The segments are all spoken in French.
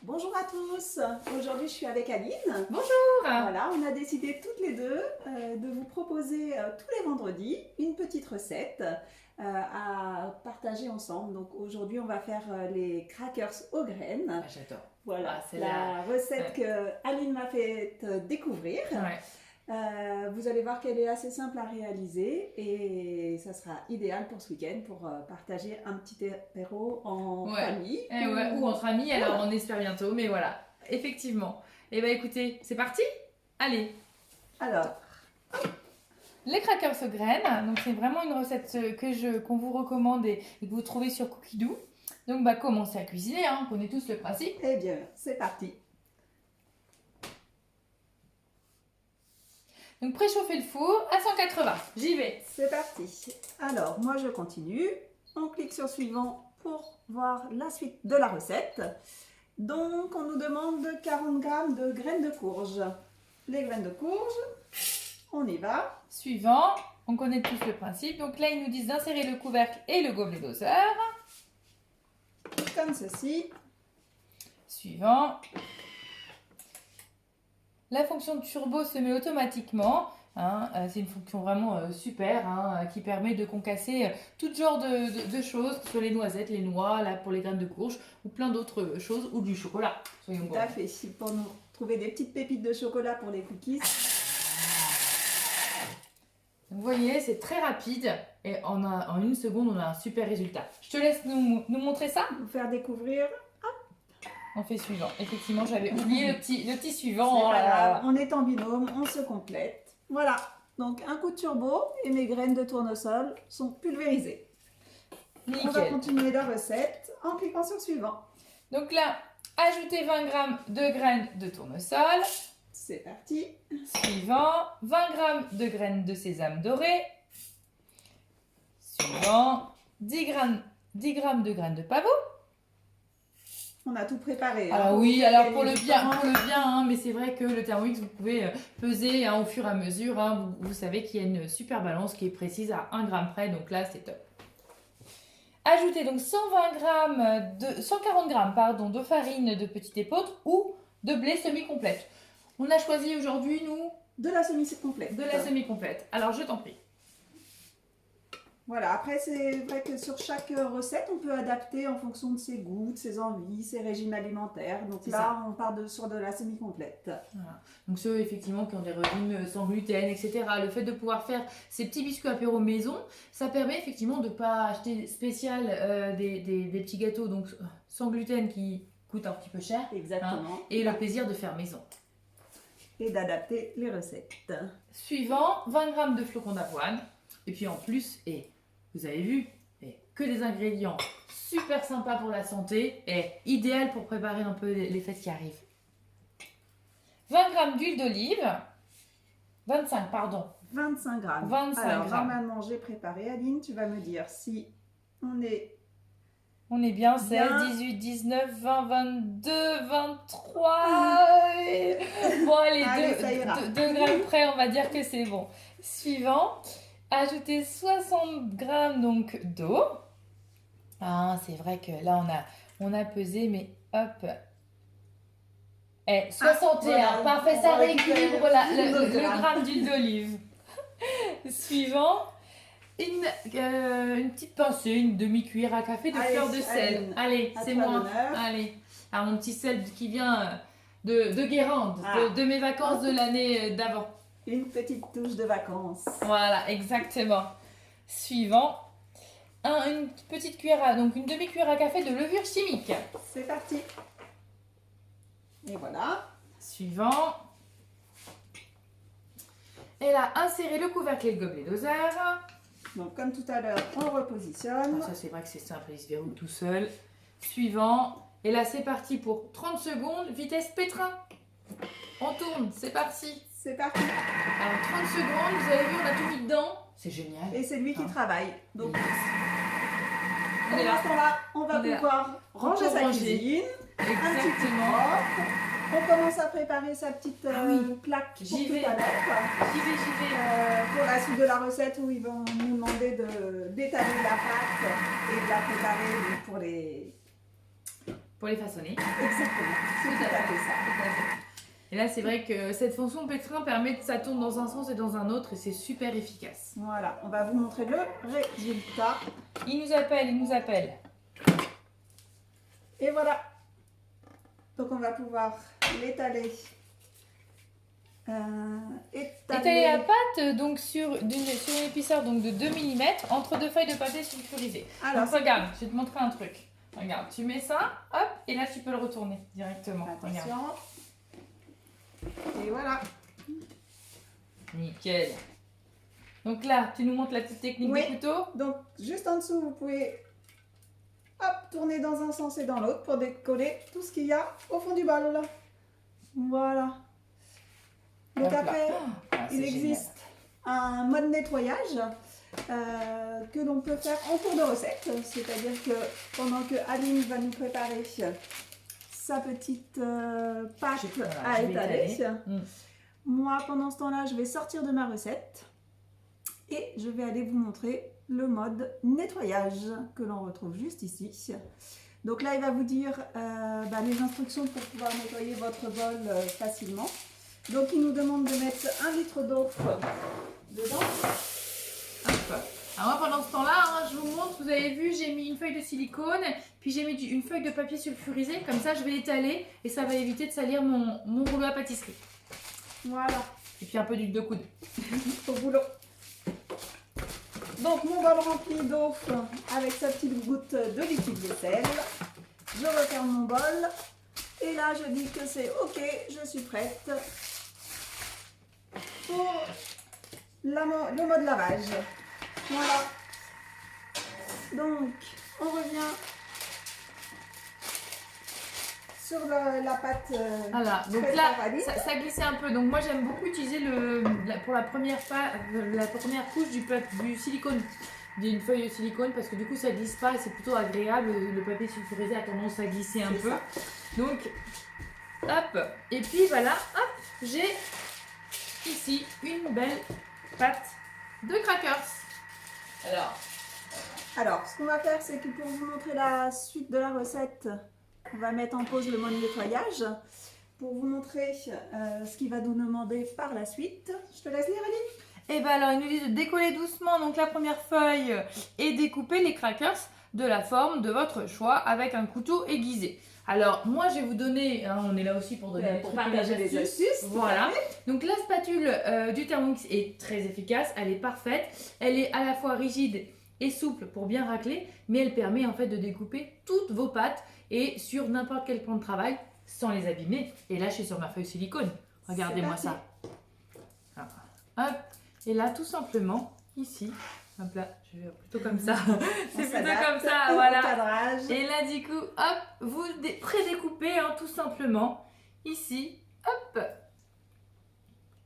Bonjour à tous, aujourd'hui je suis avec Aline. Bonjour. Voilà, on a décidé toutes les deux de vous proposer tous les vendredis une petite recette à partager ensemble. Donc aujourd'hui on va faire les crackers aux graines. Ah, j'adore. Voilà, Ah, c'est la recette ouais. que Aline m'a fait découvrir. Ouais. Vous allez voir qu'elle est assez simple à réaliser et ça sera idéal pour ce week-end pour partager un petit apéro en Ouais. famille. Ou entre amis, alors on espère bientôt, mais voilà, effectivement. Et bah écoutez, c'est parti. Allez, Alors, les crackers aux graines, donc c'est vraiment une recette qu'on vous recommande et que vous trouvez sur Cookidoo. Donc bah commencez à cuisiner, hein, on connaît tous le principe. eh bien, c'est parti. Donc préchauffez le four à 180, j'y vais. C'est parti. Alors, moi je continue. On clique sur suivant pour voir la suite de la recette. Donc, on nous demande 40 g de graines de courge. Les graines de courge, on y va. Suivant, on connaît tous le principe. Donc là, ils nous disent d'insérer le couvercle et le gobelet doseur. Comme ceci. Suivant. La fonction turbo se met automatiquement. Hein, c'est une fonction vraiment super qui permet de concasser tout genre de choses, que ce soit les noisettes, les noix, là, pour les graines de courge ou plein d'autres choses, ou du chocolat. Soyons Tout à fait. Pour nous trouver des petites pépites de chocolat pour les cookies. Vous voyez, c'est très rapide et en une seconde, on a un super résultat. Je te laisse nous montrer ça. Vous faire découvrir. On fait suivant. Effectivement, j'avais oublié le petit suivant. C'est Oh pas là grave. là. On est en binôme, on se complète. Voilà. Donc, un coup de turbo et mes graines de tournesol sont pulvérisées. On va Nickel. continuer la recette en cliquant sur suivant. Donc là, ajoutez 20 g de graines de tournesol. C'est parti. Suivant, 20 g de graines de sésame doré. Suivant, 10 g de graines de pavot. On a tout préparé. Alors oui, alors pour le bien, hein, mais c'est vrai que le Thermomix, vous pouvez peser au fur et à mesure. Hein, vous savez qu'il y a une super balance qui est précise à 1 g près, donc là c'est top. Ajoutez donc 140 g de farine de petite épeautre ou de blé semi-complète. On a choisi aujourd'hui, nous, De la semi-complète. de la semi-complète. Alors je t'en prie. Voilà, après c'est vrai que sur chaque recette, on peut adapter en fonction de ses goûts, de ses envies, ses régimes alimentaires. Donc C'est là, on part sur de la semi-complète. Voilà. Donc ceux effectivement qui ont des régimes sans gluten, etc. Le fait de pouvoir faire ces petits biscuits apéro maison, ça permet effectivement de ne pas acheter spécial des petits gâteaux donc sans gluten qui coûtent un petit peu cher. Exactement. Et le plaisir de faire maison. Et d'adapter les recettes. Suivant, 20 g de flocons d'avoine. Et puis en plus, vous avez vu, que des ingrédients super sympas pour la santé et idéal pour préparer un peu les fêtes qui arrivent. 20 g d'huile d'olive. 25, pardon. 25 grammes. 25 Alors, grammes. normalement, j'ai préparé. Aline, tu vas me dire si on est... On est bien, 16, Bien. 18, 19, 20, 22, 23. Bon, allez, Allez, ça ira. 2 grammes près, on va dire que c'est bon. Suivant, ajoutez 60 grammes donc d'eau. Ah, c'est vrai que là, on a pesé, mais hop. 61, voilà, parfait, on ça va rééquilibre récupérer le le gramme. gramme d'huile d'olive. Suivant, une petite pincée, une demi-cuillère à café de Allez, fleur de sel. Aline, Allez, à c'est toi moi. l'honneur. Allez. Alors, mon petit sel qui vient de Guérande, Ah. de mes vacances de l'année d'avant. Une petite touche de vacances. Voilà, exactement. Suivant, une petite cuillère, donc une demi-cuillère à café de levure chimique. C'est parti. Et voilà. Suivant. Et là, insérez le couvercle et le gobelet doseur. Donc, comme tout à l'heure, on repositionne. Ça, c'est vrai que c'est simple, il se verrouille tout seul. Suivant. Et là, c'est parti pour 30 secondes, vitesse pétrin. On tourne, c'est parti. C'est parti. Alors, 30 secondes, vous avez vu, on a tout mis dedans. C'est génial. Et c'est lui qui travaille. Donc, On est là. pendant ce temps-là, on va On est là. pouvoir ranger sa ranger. cuisine. Un petit peu Exactement. propre. On commence à préparer sa petite plaque pour J'y tout vais. à l'heure. J'y vais. Pour la suite de la recette où ils vont nous demander d'étaler la pâte et de la préparer pour pour les façonner. Exactement, c'est tout à fait ça. Et là, c'est vrai que cette fonction pétrin permet que ça tourne dans un sens et dans un autre et c'est super efficace. Voilà, on va vous montrer le résultat. Il nous appelle, il nous appelle. Et voilà. Donc on va pouvoir l'étaler. Étaler la pâte donc sur une épaisseur donc de 2 mm entre deux feuilles de papier sulfurisé. Alors, Donc, regarde, je vais te montrer un truc. Regarde, tu mets ça, hop, et là tu peux le retourner directement. Regarde. attention. Et voilà. Nickel. Donc là, tu nous montres la petite technique Oui. du couteau. Donc juste en dessous, vous pouvez hop, tourner dans un sens et dans l'autre pour décoller tout ce qu'il y a au fond du bol. Voilà. Donc Hop là. après, Ah, c'est il existe un mode nettoyage que l'on peut faire en cours de recette. C'est-à-dire que pendant que Aline va nous préparer sa petite pâte à étaler, moi pendant ce temps-là, je vais sortir de ma recette et je vais aller vous montrer le mode nettoyage que l'on retrouve juste ici. Donc là, il va vous dire les instructions pour pouvoir nettoyer votre bol facilement. Donc il nous demande de mettre 1 litre d'eau dedans. Hop. Alors moi pendant ce temps-là, je vous montre, vous avez vu, j'ai mis une feuille de silicone, puis j'ai mis une feuille de papier sulfurisé, comme ça je vais étaler et ça va éviter de salir mon rouleau à pâtisserie. Voilà, Et puis un peu d'huile de coude. au boulot. Donc mon bol rempli d'eau avec sa petite goutte de liquide vaisselle. Je referme mon bol et là je dis que c'est ok, je suis prête pour le mode lavage. Voilà. Donc on revient sur la pâte. Voilà, donc faite là par Aline. ça glissait un peu, donc moi j'aime beaucoup utiliser pour la première couche du silicone, d'une feuille de silicone, parce que du coup ça glisse pas et c'est plutôt agréable. Le papier sulfurisé a tendance à glisser un peu. Donc hop, et puis voilà, hop, j'ai ici une belle pâte de crackers. Alors, ce qu'on va faire, c'est que pour vous montrer la suite de la recette, on va mettre en pause le mode nettoyage pour vous montrer ce qu'il va nous demander par la suite. Je te laisse lire, Aline. Et bien alors, il nous dit de décoller doucement donc la première feuille et découper les crackers de la forme de votre choix avec un couteau aiguisé. Alors, moi, je vais vous donner, on est là aussi pour donner des Pour trucs et partager des les astuces. Voilà. Donc la spatule du Thermomix est très efficace, elle est parfaite, elle est à la fois rigide et souple pour bien racler, mais elle permet en fait de découper toutes vos pâtes et sur n'importe quel plan de travail sans les abîmer. Et là, je suis sur ma feuille silicone. Regardez-moi ça. Hop. Et là, tout simplement, ici, hop là, je vais plutôt comme ça. C'est plutôt comme ça, voilà. Cadrage. Et là, du coup, hop, vous prédécoupez tout simplement. Ici, hop.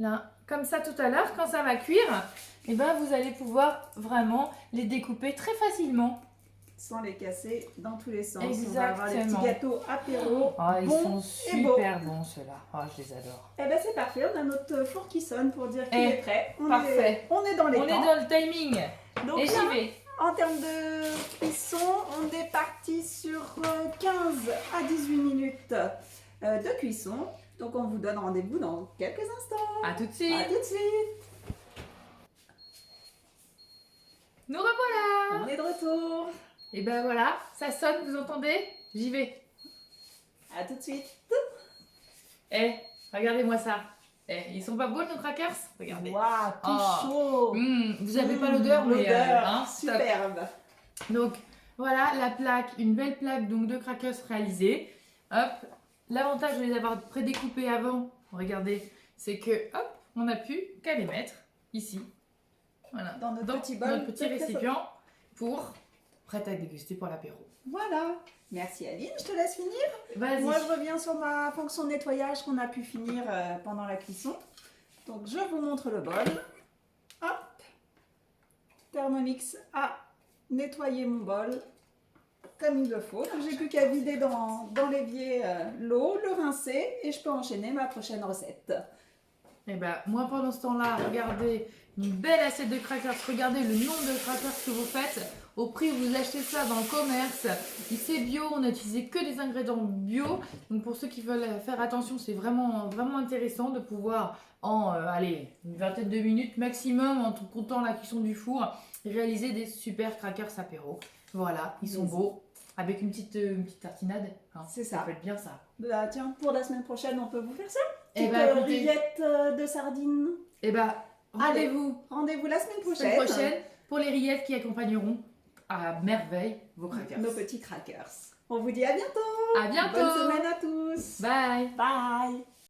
Là, comme ça tout à l'heure, quand ça va cuire, et ben vous allez pouvoir vraiment les découper très facilement. Sans les casser dans tous les sens. Exactement. On va avoir les petits gâteaux apéro. Oh, ils bons sont et beaux. super bons ceux-là. Oh, je les adore. Eh bien c'est parfait, on a notre four qui sonne pour dire qu'il est prêt. Parfait. On est dans les On temps. est dans le timing. Donc Et là, j'y vais. en termes de cuisson, on est parti sur 15 à 18 minutes de cuisson. Donc on vous donne rendez-vous dans quelques instants. À tout de suite. À tout de suite. Nous revoilà. On est de retour. Et ben voilà, ça sonne, vous entendez? J'y vais. À tout de suite. Regardez-moi ça. Ils sont pas beaux nos crackers? Regardez. Waouh, tout Oh. chaud. Vous avez pas l'odeur, mais l'odeur, top. superbe. Donc voilà la plaque, une belle plaque donc de crackers réalisée. Hop, l'avantage de les avoir prédécoupés avant, regardez, c'est que hop, on n'a plus qu'à les mettre ici. Voilà. Dans notre Donc, petit bol. notre petit récipient pour prêt à déguster pour l'apéro. Voilà. Merci Aline, je te laisse finir. Vas-y. Moi, je reviens sur ma fonction nettoyage qu'on a pu finir pendant la cuisson. Donc, je vous montre le bol. Hop. Thermomix a nettoyé mon bol comme il le faut. Donc, j'ai plus qu'à vider dans l'évier l'eau, le rincer et je peux enchaîner ma prochaine recette. Et ben moi pendant ce temps-là, regardez une belle assiette de crackers. Regardez le nombre de crackers que vous faites. au prix où vous achetez ça dans le commerce. C'est bio, on n'a utilisé que des ingrédients bio. Donc pour ceux qui veulent faire attention, c'est vraiment, vraiment intéressant de pouvoir en allez, une vingtaine de minutes maximum en comptant la cuisson du four, réaliser des super crackers apéro. Voilà, ils sont beaux. Avec une petite tartinade, hein, C'est ça. Ça peut être bien ça. Bah, tiens, pour la semaine prochaine, on peut vous faire ça. Et Petite rillette de sardines. Et bah, rendez-vous Rendez-vous la semaine la prochaine. semaine prochaine pour les rillettes qui accompagneront à merveille vos crackers. Nos petits crackers. On vous dit à bientôt. À bientôt. Bonne semaine à tous. Bye. Bye.